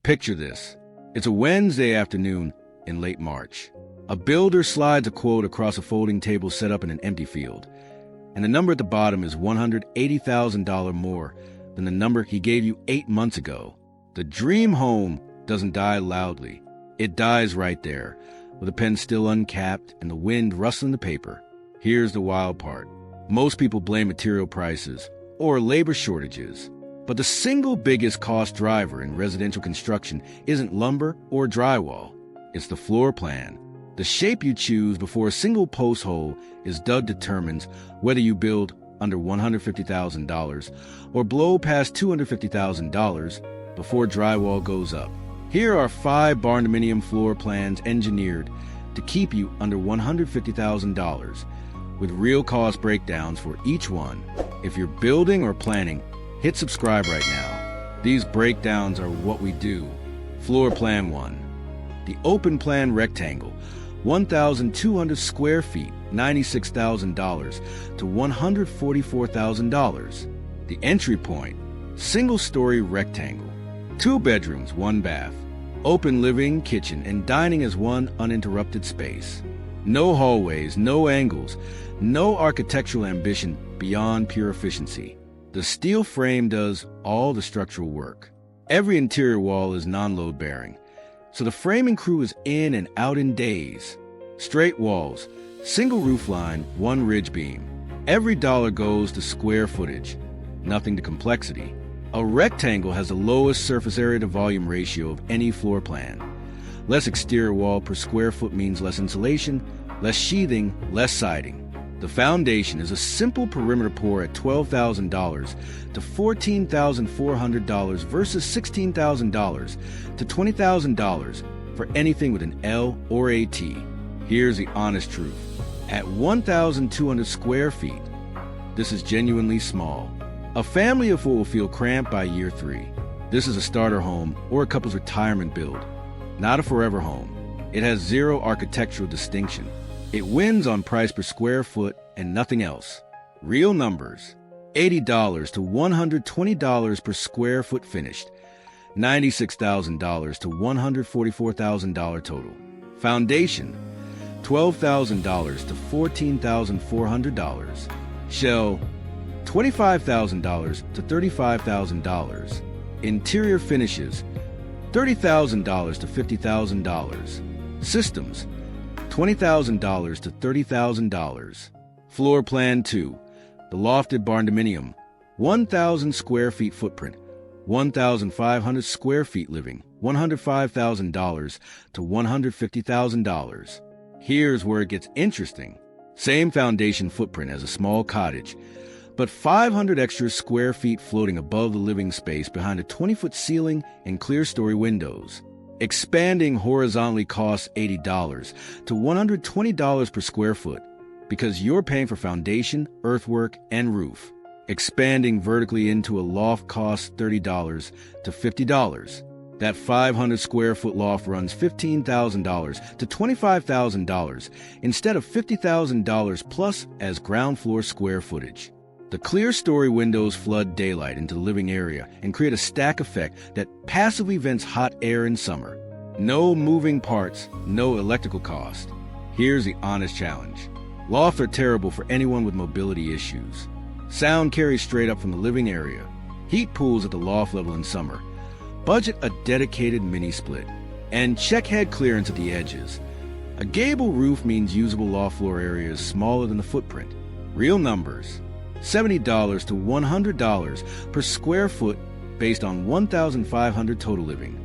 Picture this. It's a Wednesday afternoon in late March. A builder slides a quote across a folding table set up in an empty field, and the number at the bottom is $180,000 more than the number he gave you 8 months ago. The dream home doesn't die loudly. It dies right there, with the pen still uncapped and the wind rustling the paper. Here's the wild part. Most people blame material prices or labor shortages, but the single biggest cost driver in residential construction isn't lumber or drywall. It's the floor plan. The shape you choose before a single post hole is dug determines whether you build under $150,000 or blow past $250,000 before drywall goes up. Here are 5 Barndominium floor plans engineered to keep you under $150,000 with real cost breakdowns for each one. If you're building or planning, hit subscribe right now. These breakdowns are what we do. Floor plan 1. The open plan rectangle, 1,200 square feet, $96,000 to $144,000. The entry point, single-story rectangle, 2 bedrooms, 1 bath, open living, kitchen, and dining as one uninterrupted space. No hallways, no angles, no architectural ambition beyond pure efficiency. The steel frame does all the structural work. Every interior wall is non-load bearing, so the framing crew is in and out in days. Straight walls, single roof line, 1 ridge beam. Every dollar goes to square footage, nothing to complexity. A rectangle has the lowest surface area to volume ratio of any floor plan. Less exterior wall per square foot means less insulation, less sheathing, less siding. The foundation is a simple perimeter pour at $12,000 to $14,400 versus $16,000 to $20,000 for anything with an L or a T. Here's the honest truth. At 1,200 square feet, this is genuinely small. A family of 4 will feel cramped by year 3. This is a starter home or a couple's retirement build, not a forever home. It has 0 architectural distinction. It wins on price per square foot and nothing else. Real numbers, $80 to $120 per square foot finished, $96,000 to $144,000 total. Foundation, $12,000 to $14,400. Shell, $25,000 to $35,000. Interior finishes, $30,000 to $50,000. Systems, $20,000 to $30,000. Floor plan 2, the Lofted Barndominium, 1,000 square feet footprint, 1,500 square feet living, $105,000 to $150,000. Here's where it gets interesting. Same foundation footprint as a small cottage, but 500 extra square feet floating above the living space behind a 20-foot ceiling and clear-story windows. Expanding horizontally costs $80 to $120 per square foot because you're paying for foundation, earthwork, and roof. Expanding vertically into a loft costs $30 to $50. That 500 square foot loft runs $15,000 to $25,000 instead of $50,000 plus as ground floor square footage. The clear-story windows flood daylight into the living area and create a stack effect that passively vents hot air in summer. No moving parts, no electrical cost. Here's the honest challenge. Lofts are terrible for anyone with mobility issues. Sound carries straight up from the living area. Heat pools at the loft level in summer. Budget a dedicated mini-split. And check head clearance at the edges. A gable roof means usable loft floor area is smaller than the footprint. Real numbers. $70 to $100 per square foot based on 1,500 total living,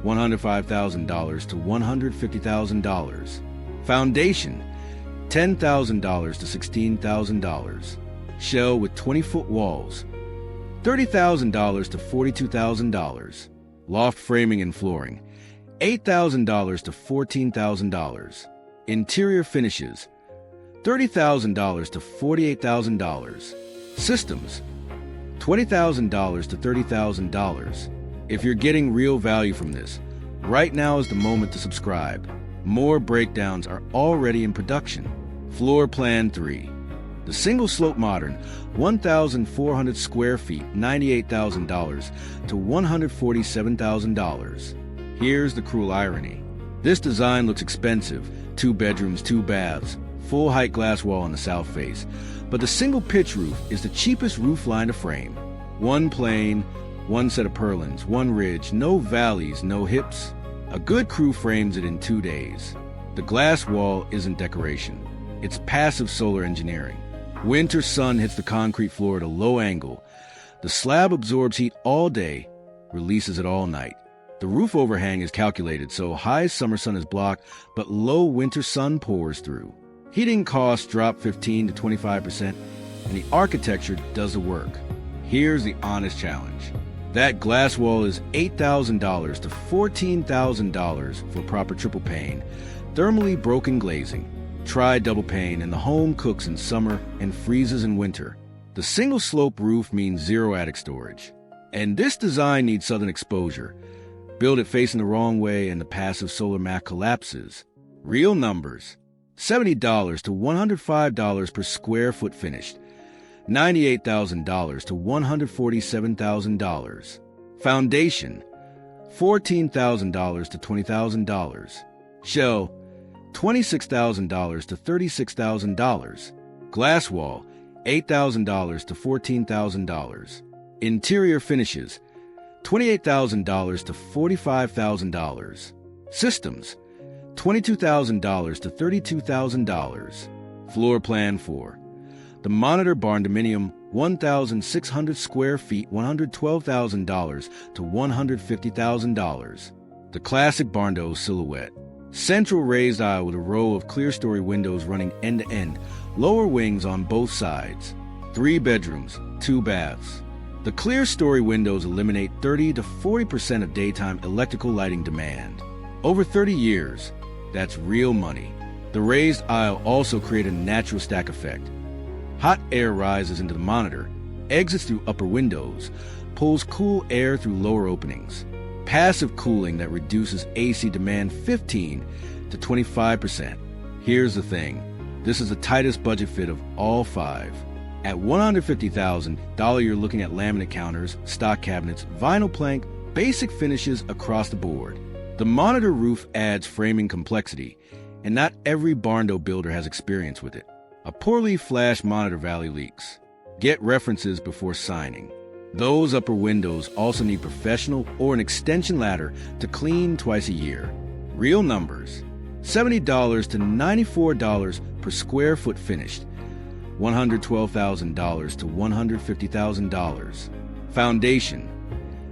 $105,000 to $150,000. Foundation, $10,000 to $16,000. Shell with 20-foot walls, $30,000 to $42,000. Loft framing and flooring, $8,000 to $14,000. Interior finishes, $30,000 to $48,000. Systems, $20,000 to $30,000. If you're getting real value from this, right now is the moment to subscribe. More breakdowns are already in production. Floor plan 3, The single-slope modern, 1,400 square feet, $98,000 to $147,000. Here's the cruel irony. This design looks expensive, 2 bedrooms, 2 baths, full-height glass wall on the south face, but the single pitch roof is the cheapest roof line to frame. 1 plane, 1 set of purlins, 1 ridge, no valleys, no hips. A good crew frames it in 2 days. The glass wall isn't decoration. It's passive solar engineering. Winter sun hits the concrete floor at a low angle. The slab absorbs heat all day, releases it all night. The roof overhang is calculated so high summer sun is blocked, but low winter sun pours through. Heating costs drop 15 to 25%, and the architecture does the work. Here's the honest challenge. That glass wall is $8,000 to $14,000 for proper triple pane, thermally broken glazing. Try double pane, and the home cooks in summer and freezes in winter. The single slope roof means zero attic storage. And this design needs southern exposure. Build it facing the wrong way and the passive solar mat collapses. Real numbers. $70 to $105 per square foot finished. $98,000 to $147,000. Foundation. $14,000 to $20,000. Shell. $26,000 to $36,000. Glass wall. $8,000 to $14,000. Interior finishes. $28,000 to $45,000. Systems. $22,000 to $32,000. Floor plan 4. The Monitor Barndominium, 1,600 square feet, $112,000 to $150,000. The classic Barndo silhouette. Central raised aisle with a row of clear-story windows running end-to-end, lower wings on both sides. 3 bedrooms, 2 baths. The clear-story windows eliminate 30 to 40% of daytime electrical lighting demand. Over 30 years, that's real money. The raised aisle also creates a natural stack effect. Hot air rises into the monitor, exits through upper windows, pulls cool air through lower openings. Passive cooling that reduces AC demand 15 to 25%. Here's the thing. This is the tightest budget fit of all 5. At $150,000, you're looking at laminate counters, stock cabinets, vinyl plank, basic finishes across the board. The monitor roof adds framing complexity, and not every Barndo builder has experience with it. A poorly flashed monitor valley leaks. Get references before signing. Those upper windows also need professional or an extension ladder to clean twice a year. Real numbers. $70 to $94 per square foot finished. $112,000 to $150,000. Foundation.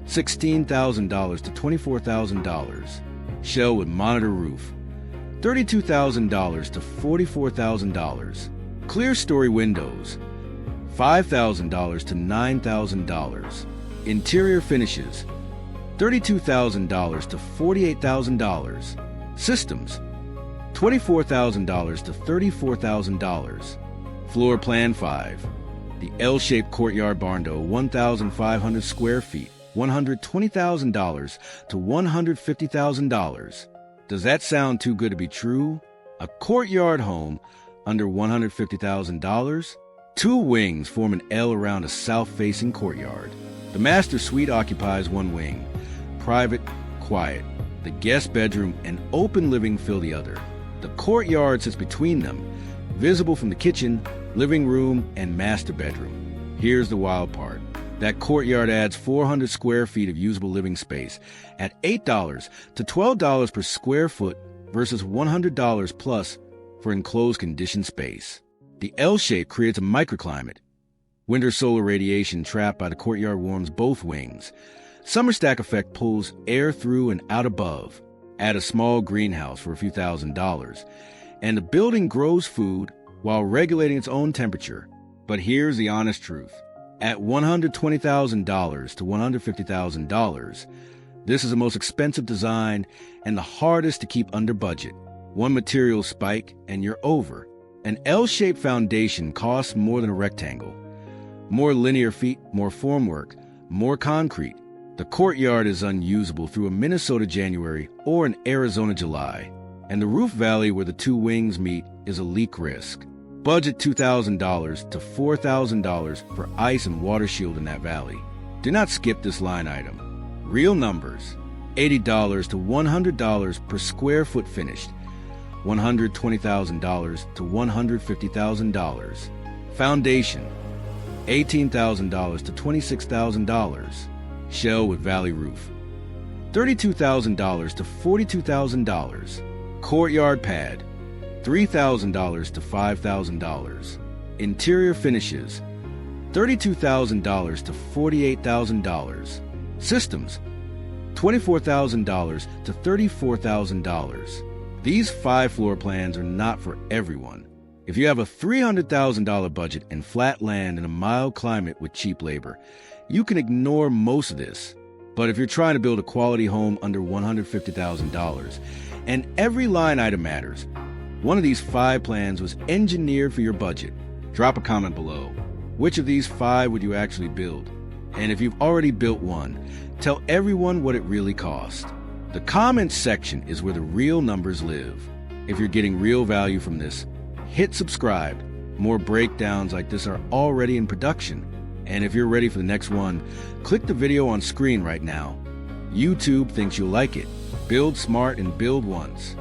$16,000 to $24,000. Shell with monitor roof. $32,000 to $44,000. Clear story windows. $5,000 to $9,000. Interior finishes. $32,000 to $48,000. Systems. $24,000 to $34,000. Floor plan 5. The L-shaped Courtyard Barndo, 1,500 square feet, $120,000 to $150,000. Does that sound too good to be true? A courtyard home under $150,000? 2 wings form an L around a south-facing courtyard. The master suite occupies 1 wing. Private, quiet. The guest bedroom and open living fill the other. The courtyard sits between them, visible from the kitchen, living room, and master bedroom. Here's the wild part. That courtyard adds 400 square feet of usable living space at $8 to $12 per square foot versus $100 plus for enclosed conditioned space. The L shape creates a microclimate. Winter solar radiation trapped by the courtyard warms both wings. Summer stack effect pulls air through and out above. Add a small greenhouse for a few $1,000s, and the building grows food while regulating its own temperature. But here's the honest truth. At $120,000 to $150,000, this is the most expensive design and the hardest to keep under budget. One material spike and you're over. An L-shaped foundation costs more than a rectangle. More linear feet, more formwork, more concrete. The courtyard is unusable through a Minnesota January or an Arizona July. And the roof valley where the 2 wings meet is a leak risk. Budget $2,000 to $4,000 for ice and water shield in that valley. Do not skip this line item. Real numbers: $80 to $100 per square foot finished, $120,000 to $150,000. Foundation: $18,000 to $26,000. Shell with valley roof: $32,000 to $42,000. Courtyard pad: $3,000 to $5,000. Interior finishes: $32,000 to $48,000. Systems: $24,000 to $34,000. These 5 floor plans are not for everyone. If you have a $300,000 budget and flat land in a mild climate with cheap labor, you can ignore most of this. But if you're trying to build a quality home under $150,000, and every line item matters, one of these 5 plans was engineered for your budget. Drop a comment below. Which of these 5 would you actually build? And if you've already built one, tell everyone what it really cost. The comments section is where the real numbers live. If you're getting real value from this, hit subscribe. More breakdowns like this are already in production. And if you're ready for the next one, click the video on screen right now. YouTube thinks you'll like it. Build smart and build once.